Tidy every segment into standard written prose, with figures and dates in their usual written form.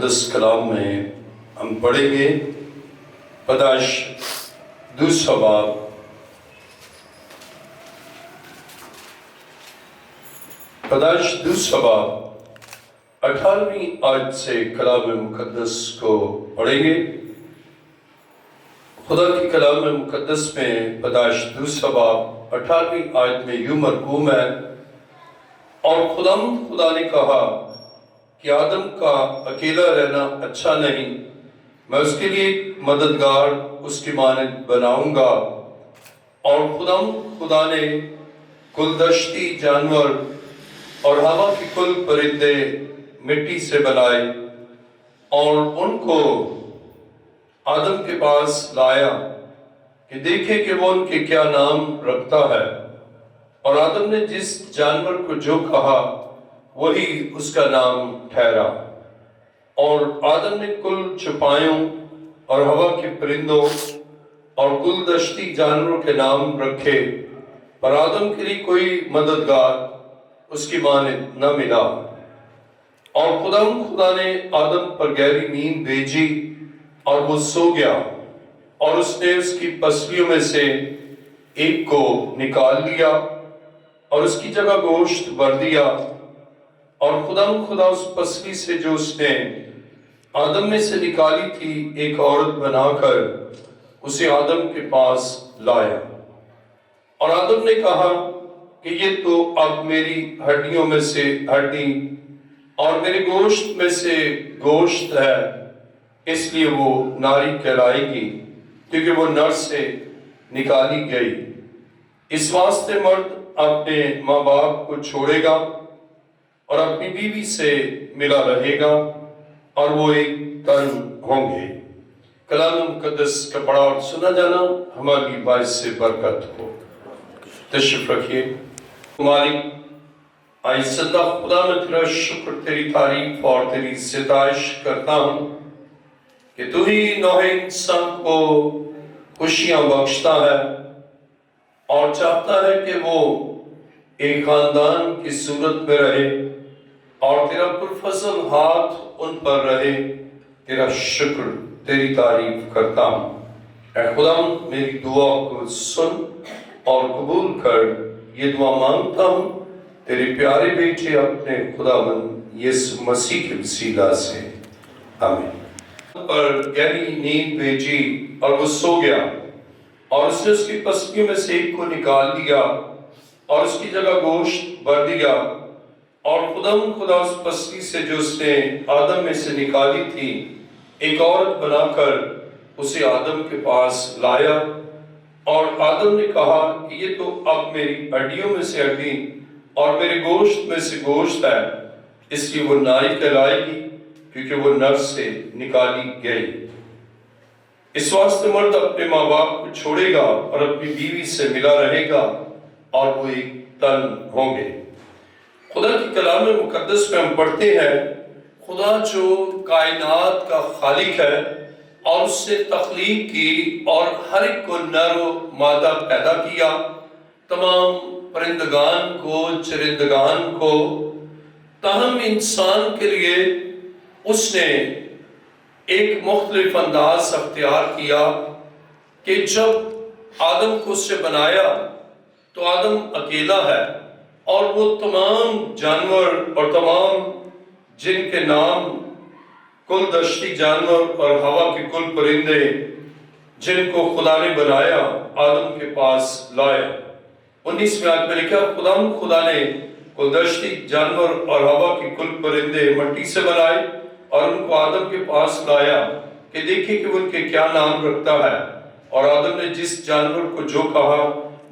مقدس کلام میں ہم پڑھیں گے پیدائش دوسرا باب پیدائش دوسرا باب 18ویں آیت سے کلام مقدس کو پڑھیں گے۔ خدا کی کلام مقدس میں پیدائش دوسرا باب 18ویں آیت میں یوں مرقوم ہے، اور خدا نے کہا کہ آدم کا اکیلا رہنا اچھا نہیں، میں اس کے لیے ایک مددگار اس کی مانند بناؤں گا۔ اور خدا نے کل دشتی جانور اور ہوا کے کل پرندے مٹی سے بنائے اور ان کو آدم کے پاس لایا کہ دیکھے کہ وہ ان کے کیا نام رکھتا ہے۔ اور آدم نے جس جانور کو جو کہا وہی اس کا نام ٹھہرا۔ اور آدم نے کل چوپایوں اور ہوا کے پرندوں اور کل دشتی جانوروں کے نام رکھے، پر آدم کے لیے کوئی مددگار اس کی مانند نہ ملا۔ اور خدا نے آدم پر گہری نیند بھیجی اور وہ سو گیا، اور اس نے اس کی پسلیوں میں سے ایک کو نکال لیا اور اس کی جگہ گوشت بھر دیا۔ اور خدا اس پسلی سے جو اس نے آدم میں سے نکالی تھی ایک عورت بنا کر اسے آدم کے پاس لایا۔ اور آدم نے کہا کہ یہ تو اب میری ہڈیوں میں سے ہڈی اور میرے گوشت میں سے گوشت ہے، اس لیے وہ ناری کہلائے گی، کیونکہ وہ نر سے نکالی گئی۔ اس واسطے مرد اپنے ماں باپ کو چھوڑے گا اور اپنی بیوی سے ملا رہے گا، اور وہ ایک تن ہوں گے۔ کلام مقدس کا پڑھا اور سنا جانا ہماری باعث سے برکت ہو۔ تشریف رکھیے۔ مالک آئیس اللہ خدا، میں تیرا شکر، تیری تعریف اور تیری ستائش کرتا ہوں کہ تو ہی نوع انسان کو خوشیاں بخشتا ہے اور چاہتا ہے کہ وہ ایک خاندان کی صورت میں رہے اور تیرا پرفضل ہاتھ ان پر رہے۔ تیرا شکر، تیری تعریف کرتا ہوں۔ اے خدا، میری دعا کو سن اور قبول کر، یہ دعا مانگتا ہوں تیرے پیارے بیٹے اپنے خداوند یسوع مسیح کے وسیلہ سے، آمین۔ پر گہری نیند بھیجی اور وہ سو گیا، اور اس نے اس کی پسلیوں میں سے ایک کو نکال دیا اور اس کی جگہ گوشت بھر دیا۔ اور خدا اس پسلی سے جو اس نے آدم میں سے نکالی تھی ایک عورت بنا کر اسے آدم کے پاس لایا۔ اور آدم نے کہا کہ یہ تو اب میری ہڈیوں میں سے ہڈی اور میرے گوشت میں سے گوشت ہے، اس لیے وہ ناری کہلائے گی، کیونکہ وہ نر سے نکالی گئی۔ اس واسطے مرد اپنے ماں باپ کو چھوڑے گا اور اپنی بیوی سے ملا رہے گا، اور وہ ایک تن ہوں گے۔ خدا کی کلام مقدس میں ہم پڑھتے ہیں، خدا جو کائنات کا خالق ہے اور اس سے تخلیق کی اور ہر ایک کو نر و مادہ پیدا کیا، تمام پرندگان کو، چرندگان کو، تاہم انسان کے لیے اس نے ایک مختلف انداز اختیار کیا کہ جب آدم کو اس سے بنایا تو آدم اکیلا ہے، اور وہ تمام جانور اور تمام جن کے نام کل دشتی جانور اور ہوا کے کل پرندے جن کو خدا نے بنایا آدم کے پاس لائے۔ 19ویں آیت میں لکھا، خدا نے کل دشتی جانور اور ہوا کے کل پرندے مٹی سے بنائے اور ان کو آدم کے پاس لایا کہ دیکھے کہ ان کے کیا نام رکھتا ہے۔ اور آدم نے جس جانور کو جو کہا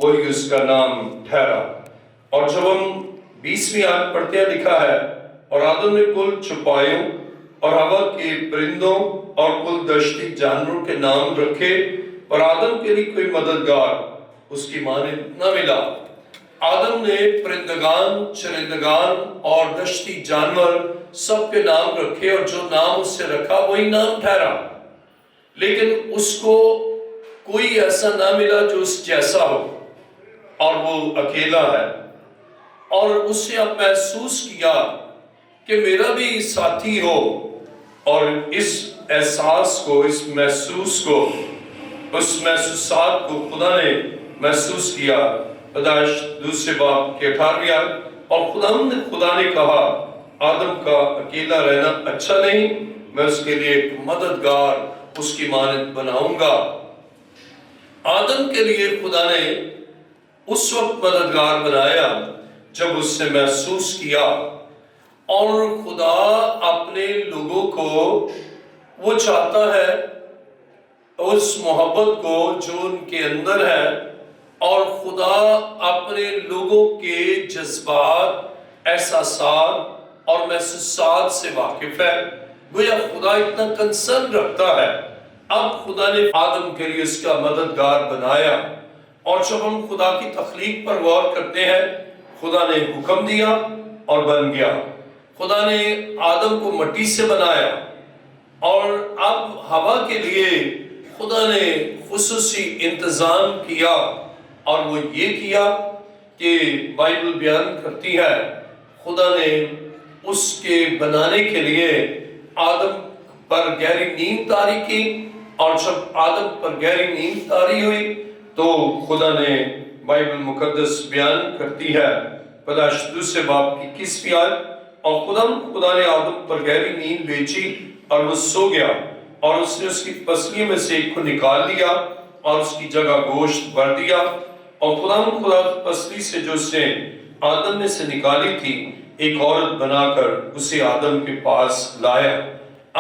وہی اس کا نام ٹھہرا۔ اور جب ہم 20ویں آیت پڑھتے ہیں، لکھا ہے، اور آدم نے کل چوپایوں اور ہوا کے پرندوں اور کل دشتی جانوروں کے نام رکھے، اور آدم کے لیے کوئی مددگار اس کی مانند نہ ملا۔ آدم نے پرندگان، چرندگان اور دشتی جانور سب کے نام رکھے، اور جو نام اس سے رکھا وہی نام ٹھہرا، لیکن اس کو کوئی ایسا نہ ملا جو اس جیسا ہو، اور وہ اکیلا ہے۔ اور اس نے اب محسوس کیا کہ میرا بھی ساتھی ہو، اور اس احساس کو، اس محسوس کو، اس محسوسات کو خدا نے محسوس کیا۔ پیدائش دوسرے باب کے 18ویں آیت، اور خدا نے کہا آدم کا اکیلا رہنا اچھا نہیں، میں اس کے لیے ایک مددگار اس کی مانند بناؤں گا۔ آدم کے لیے خدا نے اس وقت مددگار بنایا جب اس نے محسوس کیا، اور خدا اپنے لوگوں کو وہ چاہتا ہے اس محبت کو جو ان کے اندر ہے، اور خدا اپنے لوگوں کے جذبات، احساسات اور محسوسات سے واقف ہے۔ گویا خدا اتنا کنسرن رکھتا ہے۔ اب خدا نے آدم کے لیے اس کا مددگار بنایا، اور جب ہم خدا کی تخلیق پر غور کرتے ہیں، خدا نے حکم دیا اور بن گیا۔ خدا نے آدم کو مٹی سے بنایا، اور اب ہوا کے لیے خدا نے خصوصی انتظام کیا، اور وہ یہ کیا کہ بائبل بیان کرتی ہے خدا نے اس کے بنانے کے لیے آدم پر گہری نیند طاری کی، اور جب آدم پر گہری نیند طاری ہوئی تو خدا نے، بائبل مقدس بیان کرتی ہے پیدائش دوسرے باب کی 21ویں آیت، اور خدا نے آدم پر گہری نیند بھیجی اور وہ سو گیا، اور اس نے اس کی پسلیوں میں سے ایک کو نکال لیا اور اس کی جگہ گوشت بھر دیا، اور خدا پسلی سے جو اس نے آدم میں سے نکالی تھی ایک عورت بنا کر اسے آدم کے پاس لایا۔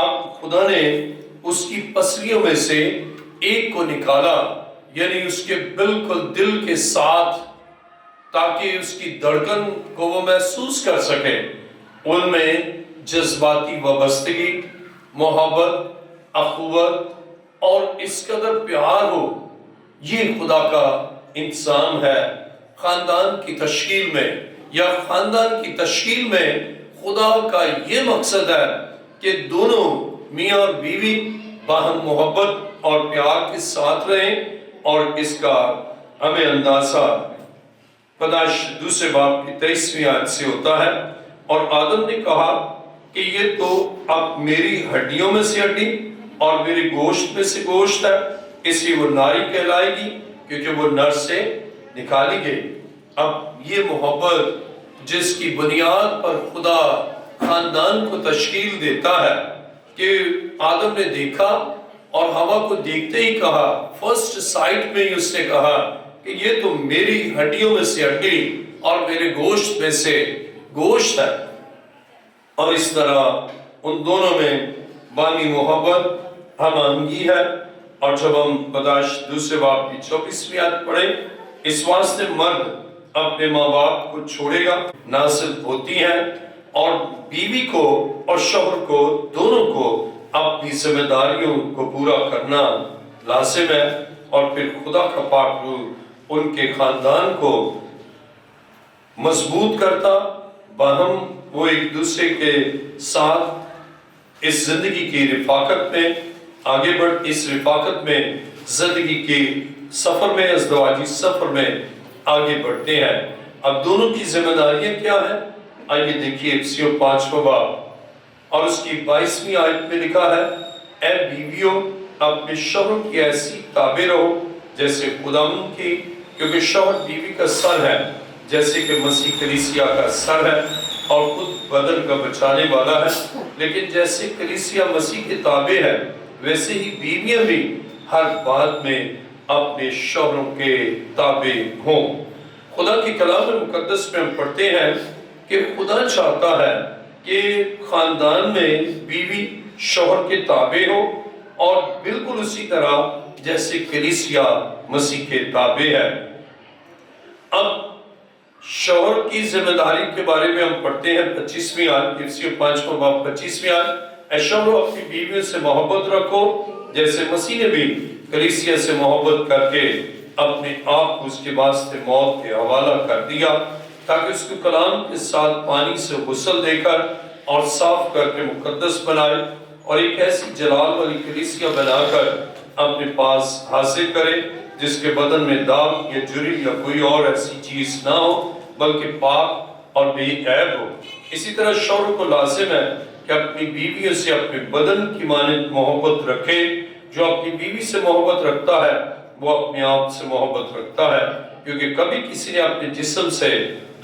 اب خدا نے اس کی پسلیوں میں سے ایک کو نکالا، یعنی اس کے بالکل دل کے ساتھ، تاکہ اس کی دھڑکن کو وہ محسوس کر سکے۔ ان میں جذباتی وابستگی، محبت، اخوت اور اس قدر پیار ہو، یہ خدا کا انتظام ہے۔ خاندان کی تشکیل میں یا خاندان کی تشکیل میں خدا کا یہ مقصد ہے کہ دونوں میاں اور بیوی باہم محبت اور پیار کے ساتھ رہیں، اور اس کا ہمیں اندازہ پیدائش دوسرے باب کی 23ویں آیت سے ہوتا ہے۔ اور آدم نے کہا کہ یہ تو اب میری ہڈیوں میں سے ہڈی اور میری گوشت میں سے گوشت ہے، اس لیے وہ ناری کہلائے گی کیونکہ وہ نر سے نکالی گئی۔ اب یہ محبت جس کی بنیاد پر خدا خاندان کو تشکیل دیتا ہے، کہ آدم نے دیکھا اور ہوا کو دیکھتے ہی کہا، فرسٹ سائٹ میں ہی اس نے کہا کہ یہ تو میری ہڈیوں میں سے ہڈی اور میرے گوشت میں سے گوشت ہے، اور اس طرح ان دونوں میں بامی محبت ہم آہنگی ہے۔ اور جب ہم پیدائش دوسرے باب کی 24ویں آیت پڑھیں، اس واسطے مرد اپنے ماں باپ کو چھوڑے گا، ناسل ہوتی ہیں، اور بیوی کو اور شوہر کو دونوں کو اپنی ذمہ داریوں کو پورا کرنا لازم ہے، اور پھر خدا کا پاک روح ان کے خاندان کو مضبوط کرتا، باہم وہ ایک دوسرے کے ساتھ اس زندگی کی رفاقت میں آگے اس رفاقت میں زندگی کی سفر میں، ازدواجی سفر میں آگے بڑھتے ہیں۔ اب دونوں کی ذمہ داریاں کیا ہیں؟ آئیے دیکھیے افسیوں 5واں باب اور اس کی 22ویں آیت میں لکھا ہے، اے بیویوں اپنے شوہر کی ایسی تابع رہو جیسے خداوند کی، کیونکہ شوہر بیوی کا سر ہے، جیسے کہ مسیح کلیسیا کا سر ہے اور خود بدن کا بچانے والا ہے۔ لیکن جیسے کلیسیا مسیح کے تابع ہے، ویسے ہی بیویاں بھی ہر بات میں اپنے شوہروں کے تابع ہوں۔ خدا کی کلام مقدس میں ہم پڑھتے ہیں کہ خدا چاہتا ہے کہ خاندان میں بیوی شوہر کے تابع ہو، اور بالکل اسی طرح جیسے کلیسیا مسیح کے تابع ہے۔ اب شوہر کی ذمہ داری کے بارے میں ہم پڑھتے ہیں 25ویں آیت، افسیوں 5واں باب 25ویں آیت، اے شوہرو اپنی بیویوں سے محبت رکھو جیسے مسیح نے بھی کلیسیا سے محبت کر کے اپنے آپ کو اس کے واسطے موت کے حوالہ کر دیا، تاکہ اس کو کلام کے ساتھ پانی سے غسل دے کر اور صاف کر کے مقدس بنائے، اور ایک ایسی جلال والی کلیسیا بنا کر اپنے پاس حاضر کرے جس کے بدن میں داغ یا جری یا کوئی اور ایسی چیز نہ ہو، بلکہ پاک اور بے عیب ہو۔ اسی طرح شوہر کو لازم ہے کہ اپنی بیویوں سے اپنے بدن کی مانند محبت رکھے۔ جو اپنی بیوی سے محبت رکھتا ہے وہ اپنے آپ سے محبت رکھتا ہے، کیونکہ کبھی کسی نے اپنے جسم سے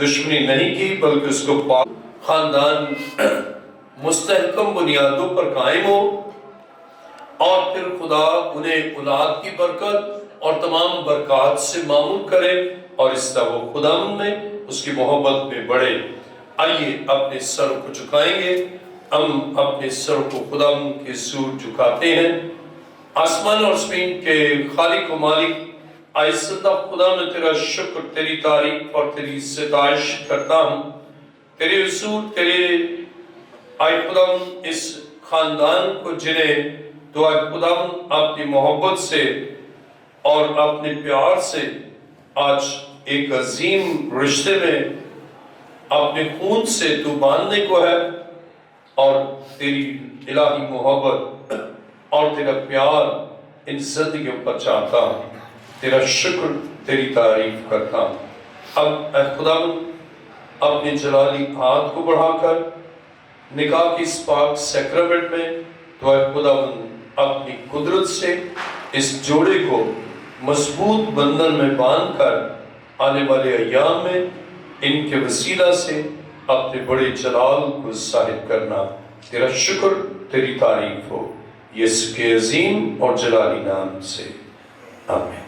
دشمنی نہیں کی بلکہ اس کو پاک۔ خاندان مستحکم بنیادوں پر قائم ہو اور پھر خدا انہیں اولاد کی برکت اور تمام برکات سے معمور کرے اور اس طرح وہ خدا میں اس کی محبت میں بڑھے۔ آئیے اپنے سروں کو جھکائیں گے، ہم اپنے سروں کو خدا کے حضور جھکاتے ہیں۔ آسمان اور زمین کے خالق و مالک، آئزدہ خدا میں تیرا شکر، تیری تعریف اور تیری ستائش کرتا ہوں۔ تیرے حضور تیرے آئے خدا اس خاندان کو جنہیں تو آئے خدا اپنی محبت سے اور اپنے پیار سے آج ایک عظیم رشتے میں اپنے خون سے تو باندھنے کو ہے، اور تیری الہی محبت اور تیرا پیار ان زندگیوں پر چاہتا ہوں۔ تیرا شکر، تیری تعریف کرتا ہوں۔ اب اے خدا اپنے جلالی ہاتھ کو بڑھا کر نکاح کی اس پاک سیکرمنٹ میں تو اے خدا اپنی قدرت سے اس جوڑے کو مضبوط بندھن میں باندھ کر آنے والے ایام میں ان کے وسیلہ سے اپنے بڑے جلال کو ظاہر کرنا۔ تیرا شکر، تیری تعریف ہو، یسوع کے عظیم اور جلالی نام سے، آمین۔